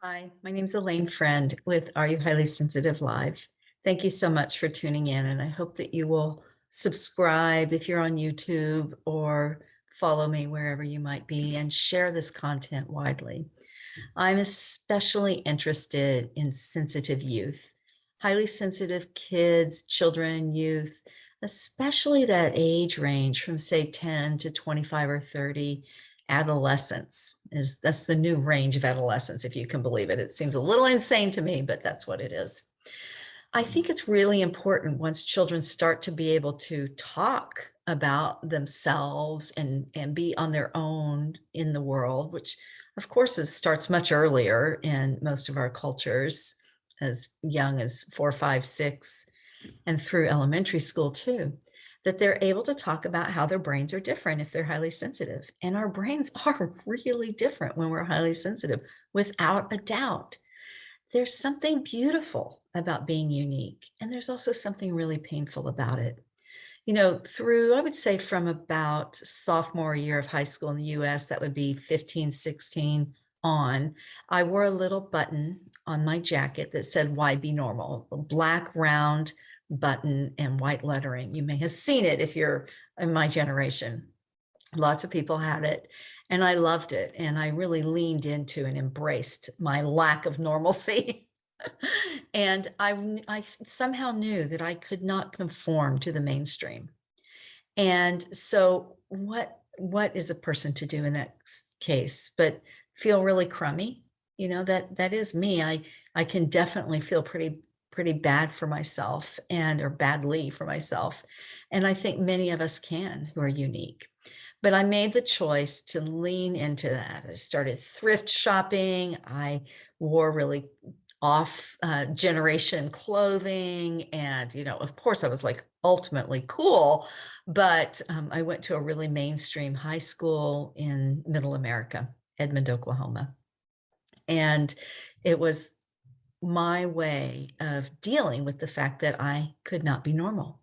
Hi, my name's Elaine Friend with Are You Highly Sensitive Live. Thank you so much for tuning in, and I hope that you will subscribe if you're on YouTube or follow me wherever you might be and share this content widely. I'm especially interested in sensitive youth, highly sensitive kids, children, youth, especially that age range from say 10 to 25 or 30. Adolescence is that's the new range of adolescence, if you can believe it. It seems a little insane to me, but that's what it is. I think it's really important once children start to be able to talk about themselves and be on their own in the world, which of course starts much earlier in most of our cultures, as young as 4, 5, 6, and through elementary school too, that they're able to talk about how their brains are different if they're highly sensitive. And our brains are really different when we're highly sensitive, without a doubt. There's something beautiful about being unique, and there's also something really painful about it. Through, I would say, from about sophomore year of high school in the US, that would be 15, 16 on, I wore a little button on my jacket that said, "Why be normal?" A black round button and white lettering. You may have seen it if you're in my generation. Lots of people had it, and I loved it, and I really leaned into and embraced my lack of normalcy. And I somehow knew that I could not conform to the mainstream. And so what is a person to do in that case but feel really crummy? That is me. I can definitely feel pretty bad for myself and or badly for myself. And I think many of us can who are unique. But I made the choice to lean into that. I started thrift shopping. I wore really off generation clothing. And, of course, I was like ultimately cool. But I went to a really mainstream high school in middle America, Edmond, Oklahoma. And it was my way of dealing with the fact that I could not be normal.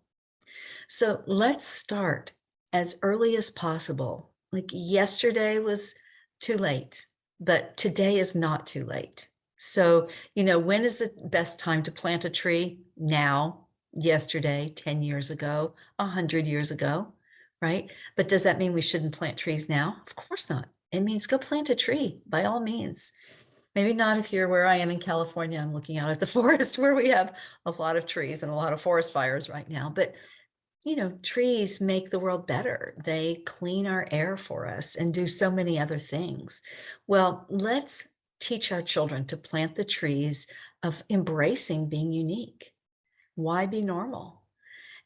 So let's start as early as possible. Like yesterday was too late, but today is not too late. So, when is the best time to plant a tree? Now, yesterday, 10 years ago, 100 years ago, right? But does that mean we shouldn't plant trees now? Of course not. It means go plant a tree by all means. Maybe not if you're where I am in California. I'm looking out at the forest where we have a lot of trees and a lot of forest fires right now. But trees make the world better. They clean our air for us and do so many other things. Well, let's teach our children to plant the trees of embracing being unique. Why be normal?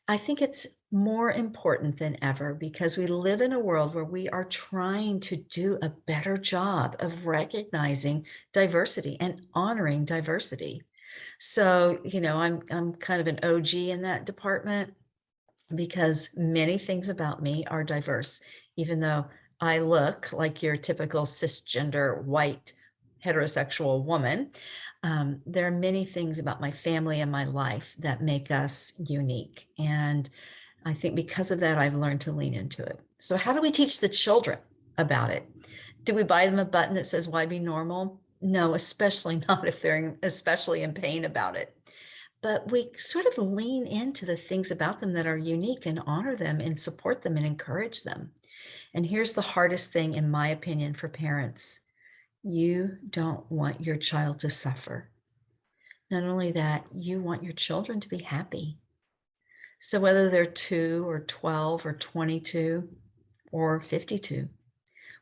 I think it's more important than ever because we live in a world where we are trying to do a better job of recognizing diversity and honoring diversity. So, I'm kind of an OG in that department because many things about me are diverse, even though I look like your typical cisgender white heterosexual woman. There are many things about my family and my life that make us unique. And I think because of that, I've learned to lean into it. So, how do we teach the children about it? Do we buy them a button that says, "Why be normal?" No, especially not if they're especially in pain about it. But we sort of lean into the things about them that are unique and honor them and support them and encourage them. And here's the hardest thing, in my opinion, for parents: you don't want your child to suffer. Not only that, you want your children to be happy. So whether they're 2 or 12 or 22 or 52,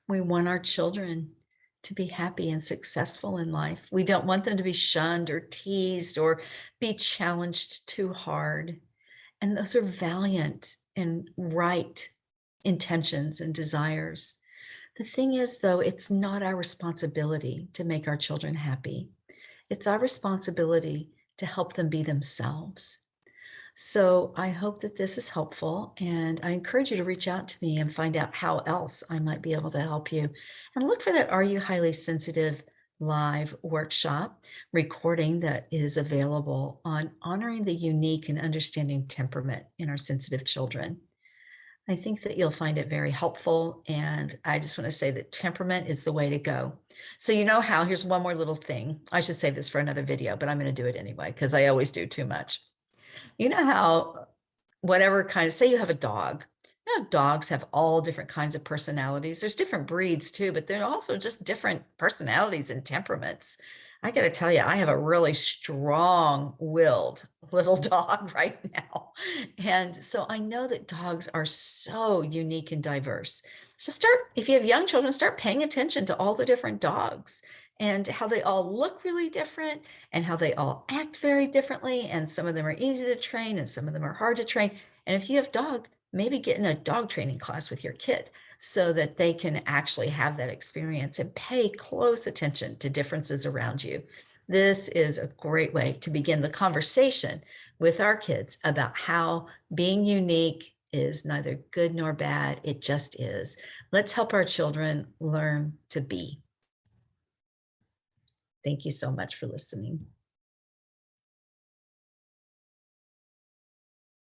we want our children to be happy and successful in life. We don't want them to be shunned or teased or be challenged too hard. And those are valiant and right intentions and desires. The thing is, though, it's not our responsibility to make our children happy. It's our responsibility to help them be themselves. So I hope that this is helpful, and I encourage you to reach out to me and find out how else I might be able to help you. And look for that Are You Highly Sensitive live workshop recording that is available on honoring the unique and understanding temperament in our sensitive children. I think that you'll find it very helpful. And I just want to say that temperament is the way to go. So, you know how, here's one more little thing. I should save this for another video, but I'm going to do it anyway, because I always do too much. You know how, whatever kind of, say you have a dog, you know, dogs have all different kinds of personalities. There's different breeds too, but they're also just different personalities and temperaments. I got to tell you, I have a really strong-willed little dog right now. And so I know that dogs are so unique and diverse. So start, if you have young children, start paying attention to all the different dogs and how they all look really different and how they all act very differently. And some of them are easy to train and some of them are hard to train. And if you have dog, maybe get in a dog training class with your kid so that they can actually have that experience and pay close attention to differences around you. This is a great way to begin the conversation with our kids about how being unique is neither good nor bad. It just is. Let's help our children learn to be. Thank you so much for listening.